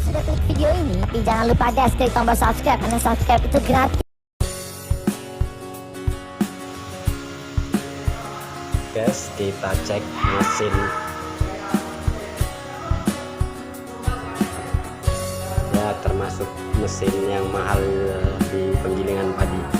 sudah klik video ini, tapi jangan lupa guys klik tombol subscribe, karena subscribe itu gratis. Guys, kita cek mesin. Ya, termasuk mesin yang mahal di penggilingan padi.